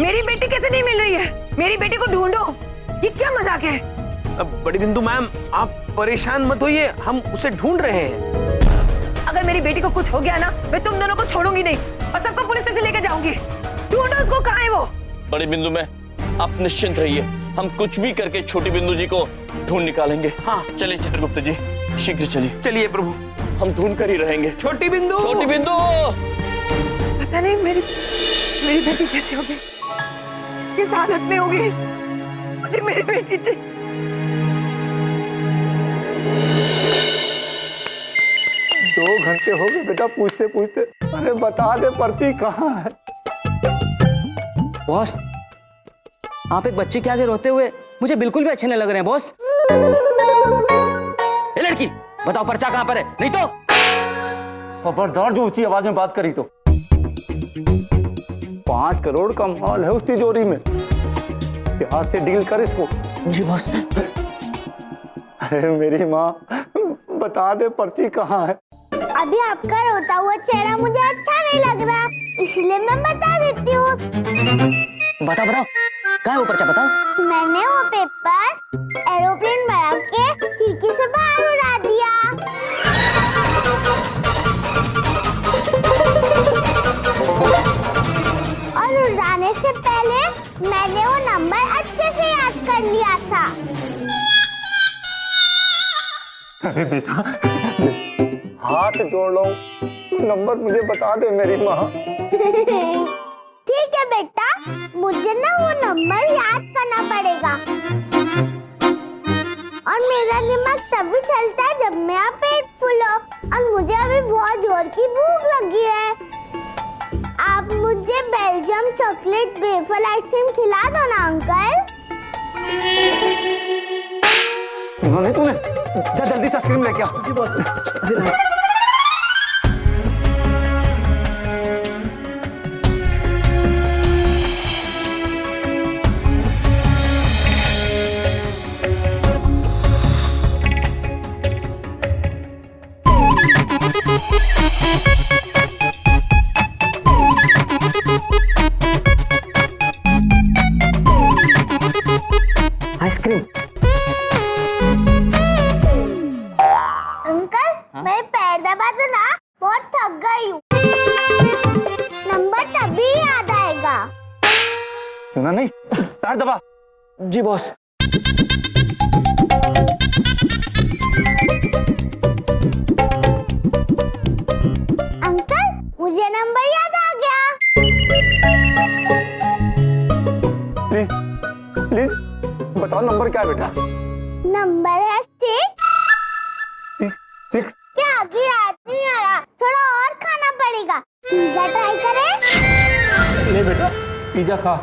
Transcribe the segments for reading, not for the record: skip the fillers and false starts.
मेरी बेटी कैसे नहीं मिल रही है? मेरी बेटी को ढूंढो। ये क्या मजाक है? बड़ी बिंदु मैम, आप परेशान मत होइए, हम उसे ढूंढ रहे हैं। अगर मेरी बेटी को कुछ हो गया ना, मैं तुम दोनों को छोड़ूंगी नहीं और सबको पुलिस स्टेशन लेकर जाऊंगी। ढूंढो उसको, कहाँ है वो? बड़ी बिंदु में आप निश्चिंत रहिए, हम कुछ भी करके छोटी बिंदु जी को ढूंढ निकालेंगे। हाँ चलिए चित्रगुप्त जी, शीघ्र चलिए। चलिए प्रभु, हम ढूंढ कर ही रहेंगे। छोटी बिंदु, छोटी बिंदु। पता नहीं मेरी बेटी कैसे होगी, किस हालत में होगी। मुझे मेरी बेटी चाहिए। 2 घंटे हो गए बेटा पूछते पूछते। अरे बता दे पर्ची कहाँ है? बॉस, आप एक बच्चे के आगे रोते हुए मुझे बिल्कुल भी अच्छे नहीं लग रहे हैं बॉस। ए लड़की, बताओ पर्चा कहाँ पर है? नहीं तो खबरदार जो ऊंची आवाज में बात करी तो 5 करोड़ का माल है उस तिजोरी में, प्यार से डील कर इसको। जी बॉस। अरे मेरी माँ, बता दे पर्ची कहाँ है? अभी आपका रोता हुआ चेहरा मुझे अच्छा नहीं लग रहा, इसलिए मैं बता देती हूँ। बताओ बताओ, कहाँ है वो पर्चा? बताओ। मैंने वो पेपर एरोप्लेन बना के खिड़की से बाहर उड़ा दिया। और उड़ाने से पहले मैंने वो नंबर अच्छे से याद कर लिया था। अरे बेटा, हाथ जोड़ लो, नंबर मुझे बता दे मेरी माँ। ठीक है बेटा, मुझे ना वो नंबर याद करना पड़ेगा। और मेरा दिमाग तभी चलता है जब मेरा पेट फुल हो, और मुझे अभी बहुत जोर की भूख लगी है। आप मुझे बेल्जियम चॉकलेट वेफर आइसक्रीम खिला दो ना अंकल। नहीं तूने, जा जल्दी से आइसक्रीम लेके आ। आइसक्रीम। अंकल, मेरे पैर दबा दो ना, बहुत थक गई हूँ। नंबर तभी याद आएगा। सुना नहीं? पैर दबा। जी बॉस। अंकल, मुझे नंबर याद आ गया। प्लीज प्लीज बताओ नंबर क्या है बेटा? नंबर है 6। 6। क्या आगे याद नहीं आ रहा, थोड़ा और खाना पड़ेगा। पिज्जा ट्राई करें? ले बेटा, पिज्जा खा।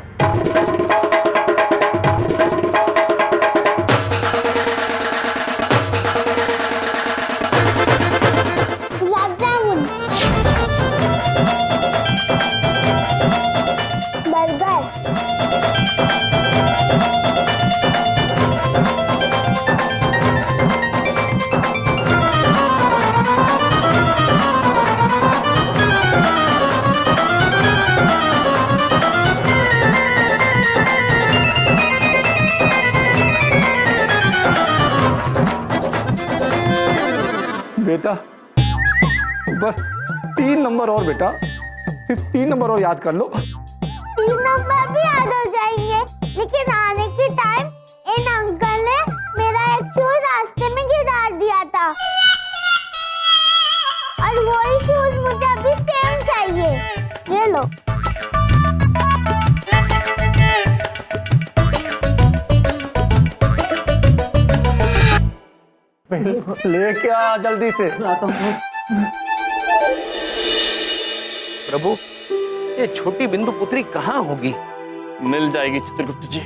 गुलाब जामुन, बर्गर, बेटा बस 3 नंबर और बेटा, सिर्फ 3 नंबर और याद कर लो। 3 नंबर भी याद हो जाएंगे, लेकिन आने के टाइम इन अंकल ने मेरा एक शूज रास्ते में गिरा दिया था, और वही शूज मुझे अभी सेम चाहिए। ले लो। लेके आ जल्दी से। प्रभु, ये छोटी बिंदु पुत्री कहाँ होगी? मिल जाएगी चित्रगुप्त जी।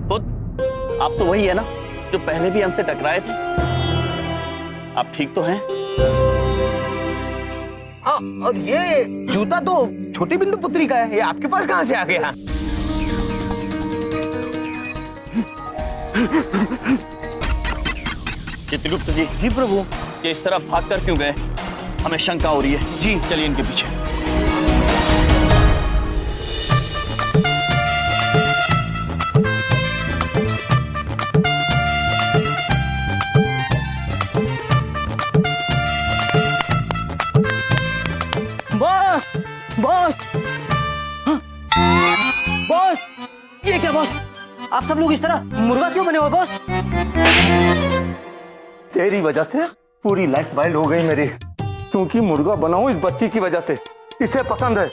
पुत्र, आप तो वही है ना जो पहले भी हमसे टकराए थे? आप ठीक तो हैं? हाँ, और ये जूता तो छोटी बिंदु पुत्री का है, ये आपके पास कहाँ से आ गया? चित्रगुप्त जी। जी प्रभु। ये इस तरह भाग कर क्यों गए? हमें शंका हो रही है। जी चलिए इनके पीछे। बॉस बॉस हाँ। बॉस ये क्या बॉस, आप सब लोग इस तरह मुर्गा क्यों बने हो बॉस? तेरी वजह से पूरी लाइफ वाइल्ड हो गई मेरी, क्योंकि मुर्गा बनाऊं इस बच्ची की वजह से। इसे पसंद है।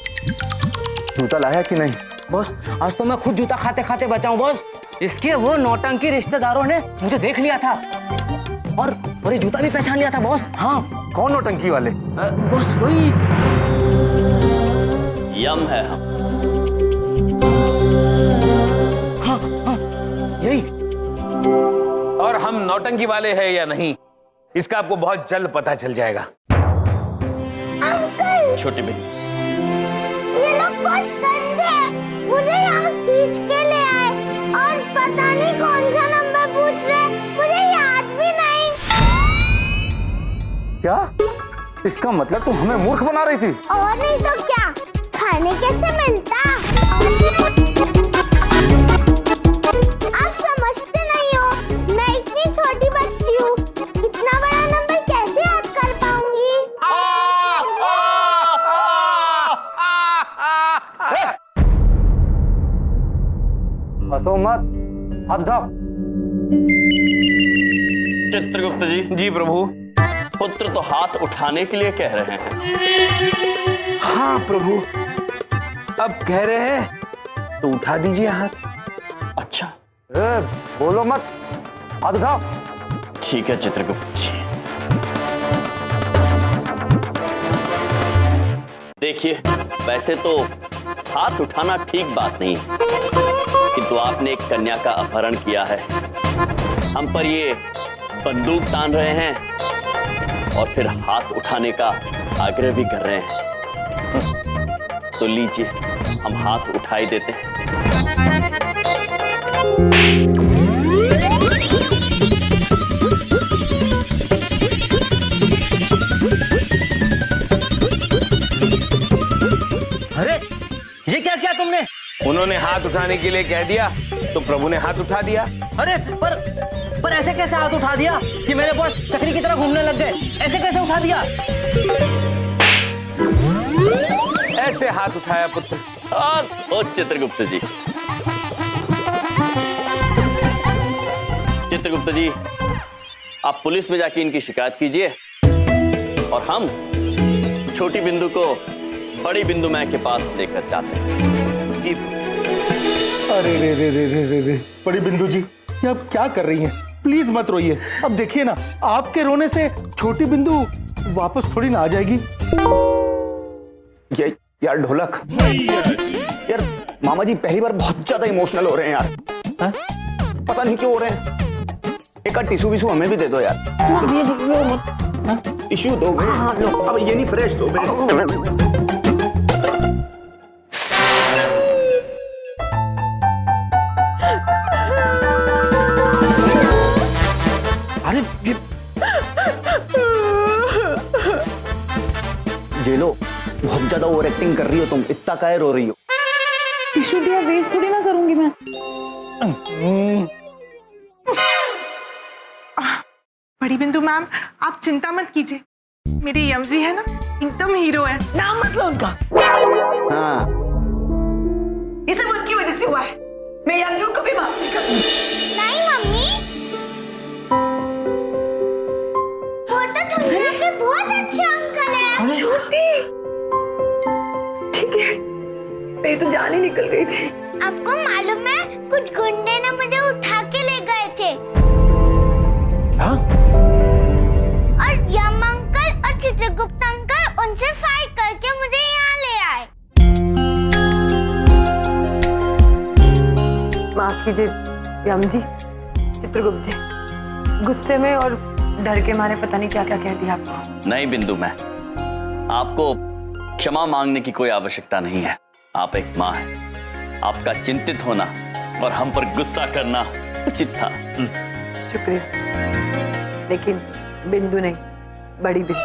जूता लाया कि नहीं? बॉस आज तो मैं खुद जूता खाते खाते बचाऊं बॉस। इसके वो नौटंकी रिश्तेदारों ने मुझे देख लिया था और ये जूता भी पहचान लिया था बॉस। हाँ कौन नौटंकी वाले? बॉस वही यम है हम। हाँ हाँ यही। और हम नौटंकी वाले हैं या नहीं, इसका आपको बहुत जल्द पता चल जाएगा। अंकल छोटी बहन, ये लोग बहुत गंदे हैं। मुझे यहाँ खींच के ले आए और पता नहीं कौन सा नंबर पूछ रहे, मुझे याद भी नहीं। क्या? इसका मतलब तुम हमें मूर्ख बना रही थी? और नहीं तो क्या, खाने कैसे मिलता? आप समझते नहीं हो, मैं इतनी छोटी बच्ची हूँ, इतना बड़ा नंबर कैसे याद कर पाऊंगी? हंसो मत, हाथ उठाओ। चित्रगुप्त जी। जी प्रभु। पुत्र तो हाथ उठाने के लिए कह रहे हैं। हाँ प्रभु, अब कह रहे हैं तो उठा दीजिए हाथ। अच्छा बोलो मत, हाथ उठाओ। ठीक है चित्रगुप्त जी। देखिए वैसे तो हाथ उठाना ठीक बात नहीं, किंतु आपने एक कन्या का अपहरण किया है, हम पर ये बंदूक तान रहे हैं और फिर हाथ उठाने का आग्रह भी कर रहे हैं। तो लीजिए हम हाथ उठाई देते हैं। अरे ये क्या किया तुमने? उन्होंने हाथ उठाने के लिए कह दिया तो प्रभु ने हाथ उठा दिया। अरे पर ऐसे कैसे हाथ उठा दिया कि मेरे बॉस चक्री की तरह घूमने लग गए? ऐसे कैसे उठा दिया? ऐसे हाथ उठाया पुत्र। और ओ चित्रगुप्त जी, चित्रगुप्त जी आप पुलिस में जाके इनकी शिकायत कीजिए और हम छोटी बिंदु को बड़ी बिंदु मैं के पास लेकर जाते हैं। जी। अरे रे रे रे रे रे रे, बड़ी बिंदु जी ये आप क्या कर रही हैं? प्लीज मत रोइए। अब देखिए ना, आपके रोने से छोटी बिंदु वापस थोड़ी ना आ जाएगी। यार ढोलक, यार मामा जी पहली बार बहुत ज्यादा इमोशनल हो रहे हैं यार। हाँ? पता नहीं क्यों हो रहे हैं। एक आध टिश्यू विशू हमें भी दे दो यार। टिश्यू दो। अब ये नहीं, फ्रेश दो। अरे ये लो, बहुत ज्यादा ओवर एक्टिंग कर रही हो तुम, इतना काहे रो रही हो? टिश्यू दिया वेस्ट थोड़ी ना करूंगी मैं। बड़ी बिंदु मैम आप चिंता मत कीजिए, मेरी यमजी है ना एकदम हीरो है। नाम मत लो उनका। हाँ ये सब उनकी वजह से हुआ है। मैं यमजी को कभी माफ नहीं करूंगी। नहीं मम्मी, वो तो दुनिया के बहुत अच्छे अंकल हैं। छोटी ठीक है, मेरी तो जान ही निकल गई थी। आपको मालूम है कुछ गुंडे ने मुझे उठा के ले गए थे। हाँ? और यम अंकल और चित्रगुप्त अंकल उनसे फाइट करके मुझे यहाँ ले आए। माफ कीजिए यम जी, चित्रगुप्त जी, गुस्से में और डर के मारे पता नहीं क्या क्या कह दिया आपको। नहीं बिंदु मैं, आपको क्षमा मांगने की कोई आवश्यकता नहीं है। आप एक माँ हैं, आपका चिंतित होना और हम पर गुस्सा करना उचित था। शुक्रिया, लेकिन बिंदु नहीं, बड़ी बिंदु।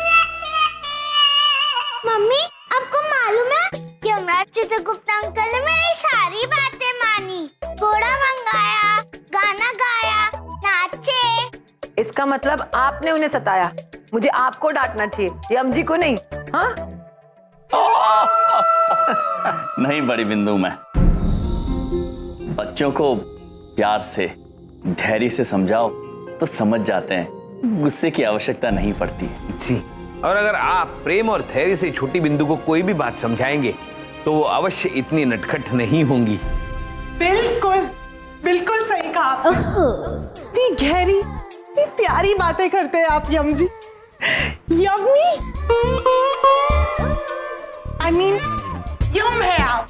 आपको मालूम है कि यमराज चित्रगुप्त अंकल ने मेरी सारी बातें मानी, घोड़ा मंगाया, गाना गाया, नाचे। इसका मतलब आपने उन्हें सताया। मुझे आपको डांटना चाहिए, यम जी को नहीं। हाँ नहीं बड़ी बिंदु, मैं बच्चों को प्यार से धैर्य से समझाओ तो समझ जाते हैं, गुस्से की आवश्यकता नहीं पड़ती। जी, और अगर आप प्रेम और धैर्य से छोटी बिंदु को कोई भी बात समझाएंगे तो वो अवश्य इतनी नटखट नहीं होंगी। बिल्कुल बिल्कुल सही कहा आपने। इतनी गहरी, इतनी प्यारी बातें करते हैं आप यम जी। यम्मी, आई मीन यम है आप।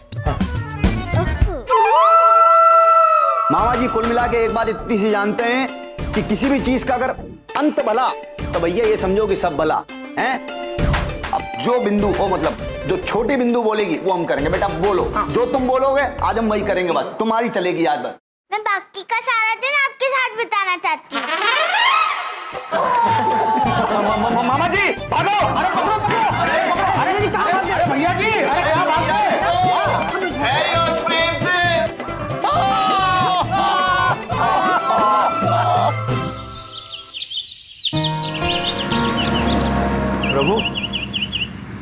मामा जी कुल मिला के एक बात इतनी सी जानते हैं कि किसी भी चीज का अगर अंत भला तो भैया ये समझो कि सब भला है। अब जो बिंदु हो, मतलब जो छोटी बिंदु बोलेगी वो हम करेंगे। बेटा बोलो, जो तुम बोलोगे आज हम वही करेंगे, बात तुम्हारी चलेगी आज बस। मैं बाकी का सारा दिन आपके साथ बिताना चाहती हूँ। मामा जी भागो! अरे पकड़ो पकड़ो! अरे भैया जी, अरे क्या बात है? प्रभु,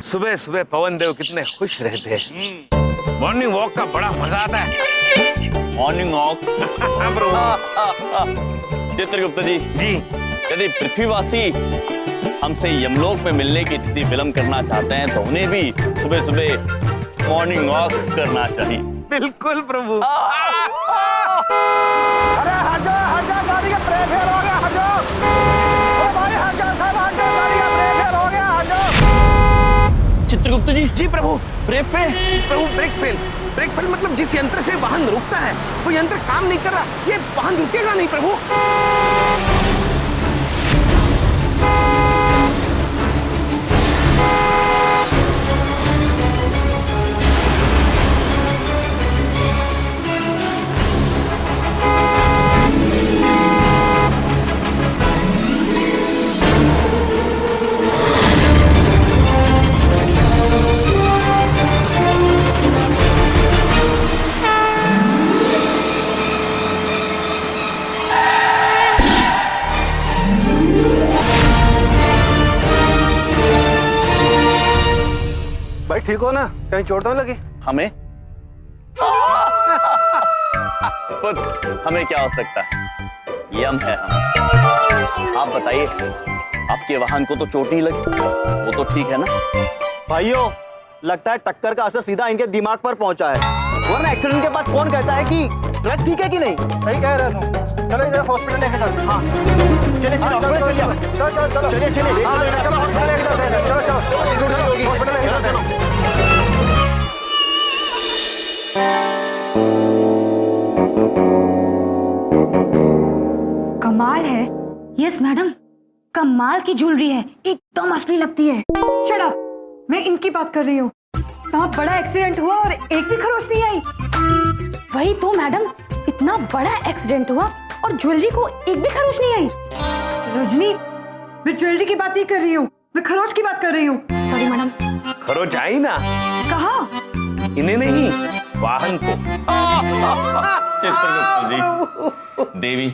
सुबह सुबह पवन देव कितने खुश रहते हैं। मॉर्निंग वॉक का बड़ा मजा आता है। Morning walk. चित्रगुप्त जी, यदि पृथ्वीवासी हमसे यमलोक में मिलने की स्थिति विलंब करना चाहते हैं तो उन्हें भी सुबह सुबह मॉर्निंग वॉक करना चाहिए। बिल्कुल प्रभु। अरे हटो गाड़ी का ब्रेक फेल हो गया, हटो! ओ भाई हटो सब, हटो गाड़ी का ब्रेक फेल हो गया, हटो! चित्रगुप्त जी। जी प्रभु, ब्रेक फेल। प्रभु ब्रेक फेल, ब्रेक फेल मतलब जिस यंत्र से वाहन रुकता है वो यंत्र काम नहीं कर रहा, ये वाहन रुकेगा नहीं प्रभु। भाई ठीक हो ना? कहीं चोट तो नहीं लगी? हमें खुद हमें क्या हो सकता है, यम है हम। आप बताइए, आपके वाहन को तो चोट नहीं लगी, वो तो ठीक है ना? भाइयों लगता है टक्कर का असर सीधा इनके दिमाग पर पहुंचा है, वरना एक्सीडेंट के बाद कौन कहता है कि ट्रक ठीक है कि नहीं? सही कह रहे हो। चलो इधर हॉस्पिटल लेके चलो। हाँ चलिए चलो चलिए चलिए चलिए हॉस्पिटल लेके चलो। कमाल है। यस मैडम, कमाल की ज्वेलरी है, एकदम असली लगती है। शट अप, मैं इनकी बात कर रही हूँ। इतना बड़ा एक्सीडेंट हुआ और एक भी खरोच नहीं आई। वही तो मैडम, इतना बड़ा एक्सीडेंट हुआ और ज्वेलरी को एक भी खरोच नहीं आई। रजनी, मैं ज्वेलरी की बात नहीं कर रही हूँ, मैं खरोच की बात कर रही हूँ। Sorry madam. खरोच आई ना? कहाँ? इन्हें नहीं, वाहन को। चित्रगुप्त जी, देवी,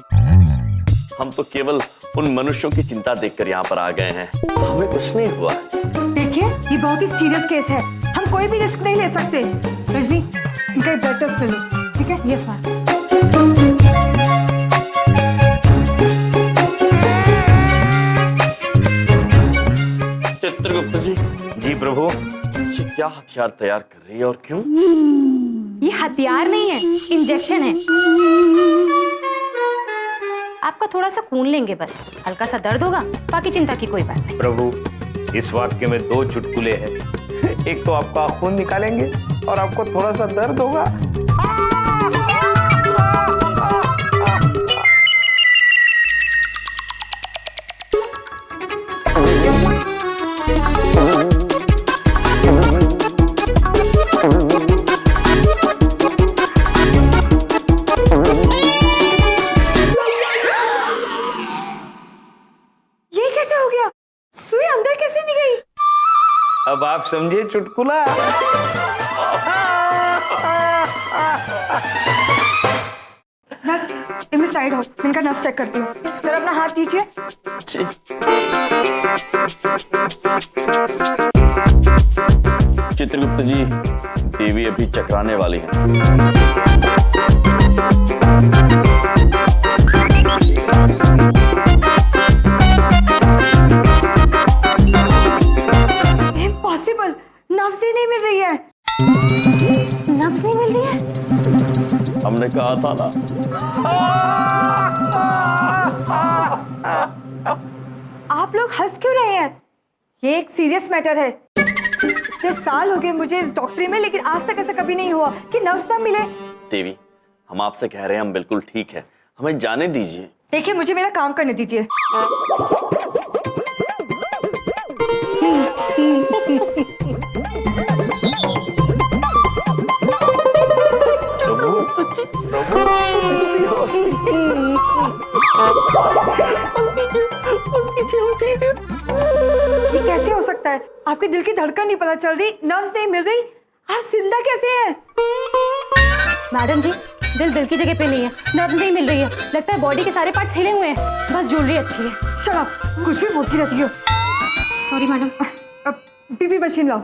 हम तो केवल उन मनुष्यों की चिंता देखकर यहाँ पर आ गए हैं, हमें कुछ नहीं हुआ। देखिए, ये बहुत ही सीरियस केस है, हम कोई भी रिस्क नहीं ले सकते। रजनी, इनका ब्लड टेस्ट ले लो, ठीक है? Yes ma'am. चित्रगुप्त जी। जी प्रभु। ये क्या हथियार तैयार कर रही है और क्यों? ये हथियार नहीं है, इंजेक्शन है। आपका थोड़ा सा खून लेंगे, बस हल्का सा दर्द होगा, बाकी चिंता की कोई बात नहीं। प्रभु, इस वाक्य में दो चुटकुले हैं। एक तो आपका खून निकालेंगे और आपको थोड़ा सा दर्द होगा। ये कैसे हो गया? सुई अंदर कैसे नहीं गई? अब आप आप समझे चुटकुला। नर्स इनमें साइड हो, इनका नर्स चेक करती हूँ। जरा अपना हाथ दीजिए। चित्रगुप्त जी, देवी अभी चकराने वाली है। इम्पॉसिबल, नब्ज ही नहीं मिल रही है। नब्ज नहीं मिल रही है? हमने कहा था ना। आप लोग हंस क्यों रहे हैं? ये एक सीरियस मैटर है। इतने साल हो गए मुझे इस डॉक्टरी में, लेकिन आज तक ऐसा कभी नहीं हुआ कि नब्ज ना मिले। देवी, हम आपसे कह रहे हैं हम बिल्कुल ठीक है, हमें जाने दीजिए। देखिए, मुझे मेरा काम करने दीजिए। ये कैसे हो सकता है? आपके दिल की धड़कन नहीं पता चल रही, नर्व्स नहीं मिल रही, आप जिंदा कैसे हैं? मैडम जी, दिल की जगह पे नहीं है, नर्व नहीं मिल रही है, लगता है बॉडी के सारे पार्ट्स हिले हुए हैं, बस ज्वेलरी अच्छी है। शट अप, कुछ भी बोलती रहती हो। Sorry madam. अब बीपी मशीन लाओ।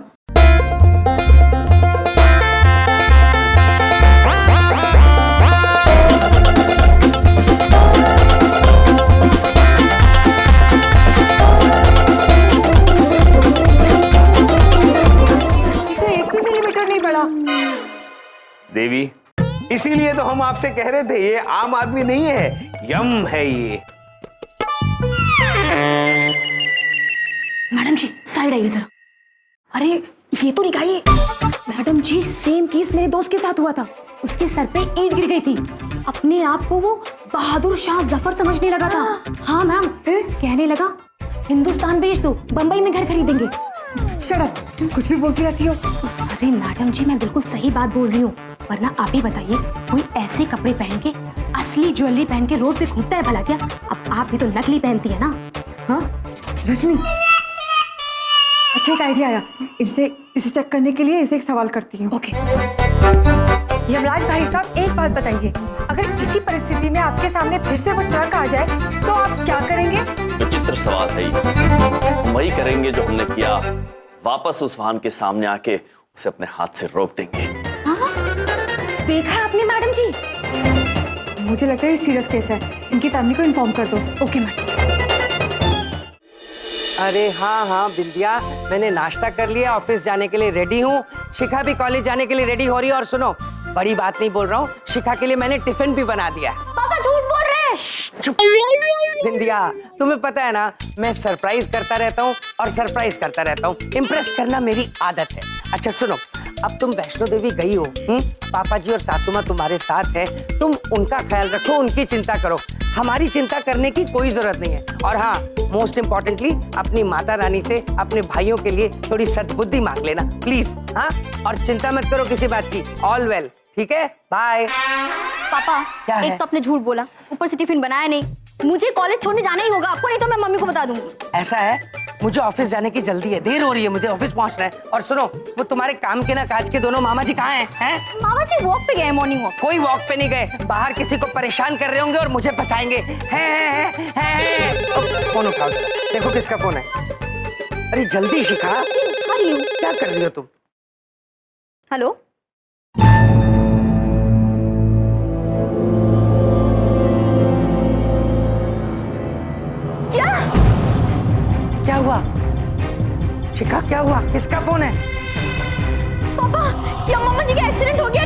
देवी, इसीलिए तो हम आपसे कह रहे थे, ये आम आदमी नहीं है, यम है ये। मैडम जी साइड आइए जरा। अरे ये तो निकालिए। मैडम जी, सेम केस मेरे दोस्त के साथ हुआ था, उसके सर पे ईंट गिर गई थी, अपने आप को वो बहादुर शाह जफर समझने लगा था। हाँ मैम, कहने लगा हिंदुस्तान बेच दो, बंबई में घर खरीदेंगे। शट अप, तुम कुछ भी बोलती रहती हो। अरे मैडम जी, मैं बिल्कुल सही बात बोल रही हूँ, वरना आप ही बताइए, कोई ऐसे कपड़े पहन के, असली ज्वेलरी पहन के रोड पे घूमता है भला क्या? अब आप भी तो नकली पहनती है ना। हाँ रजनी, अच्छा एक आइडिया आया, इसे चेक करने के लिए इसे एक सवाल करती हूँ। ओके। यमराज भाई साहब, एक बात बताइए, अगर इसी परिस्थिति में आपके सामने फिर से वो ट्रक आ जाए तो आप क्या करेंगे? विचित्र सवाल है ये। हम वही करेंगे जो हमने किया, वापस उस वाहन के सामने आके उसे अपने हाथ से रोक देंगे। हाँ, देखा आपने मैडम जी? मुझे लगता है ये सीरियस केस है, इनकी फैमिली को इन्फॉर्म कर दो। Okay madam. अरे हाँ बिंदिया, मैंने नाश्ता कर लिया, ऑफिस जाने के लिए रेडी हूँ, शिखा भी कॉलेज जाने के लिए रेडी हो रही है। और सुनो, बड़ी बात नहीं बोल रहा हूँ, शिखा के लिए मैंने टिफिन भी बना दिया। पापा झूठ बोल रहे हैं। चुप। बिंदिया, तुम्हें पता है ना, मैं सरप्राइज करता रहता हूँ और सरप्राइज करता रहता हूँ, इम्प्रेस करना मेरी आदत है। अच्छा सुनो, अब तुम वैष्णो देवी गई हो, पापा जी और सासू माँ तुम्हारे साथ है, तुम उनका ख्याल रखो, उनकी चिंता करो, हमारी चिंता करने की कोई जरूरत नहीं है। और हाँ, मोस्ट इम्पोर्टेंटली अपनी माता रानी से अपने भाइयों के लिए थोड़ी सद्बुद्धि मांग लेना प्लीज। हाँ, और चिंता मत करो किसी बात की, ऑल वेल, ठीक है, बाय। पापा, क्या एक है? तो आपने झूठ बोला, ऊपर से टिफिन बनाया नहीं, मुझे कॉलेज छोड़ने जाना ही होगा आपको, नहीं तो मैं मम्मी को बता दूंगी। ऐसा है, मुझे ऑफिस जाने की जल्दी है, देर हो रही है, मुझे ऑफिस पहुंचना है। और सुनो, वो तुम्हारे काम के ना काज के दोनों मामा जी कहाँ हैं? मामा जी वॉक पे गए, मॉर्निंग वॉक। कोई वॉक पे नहीं गए, बाहर किसी को परेशान कर रहे होंगे और मुझे फंसाएंगे। फोन उठाओ, देखो किसका फोन है। अरे जल्दी शिखा, क्या कर रही हो तुम? हेलो, क्या हुआ शिखा, क्या हुआ? किसका फोन है? पापा, या मामा जी का एक्सीडेंट हो गया,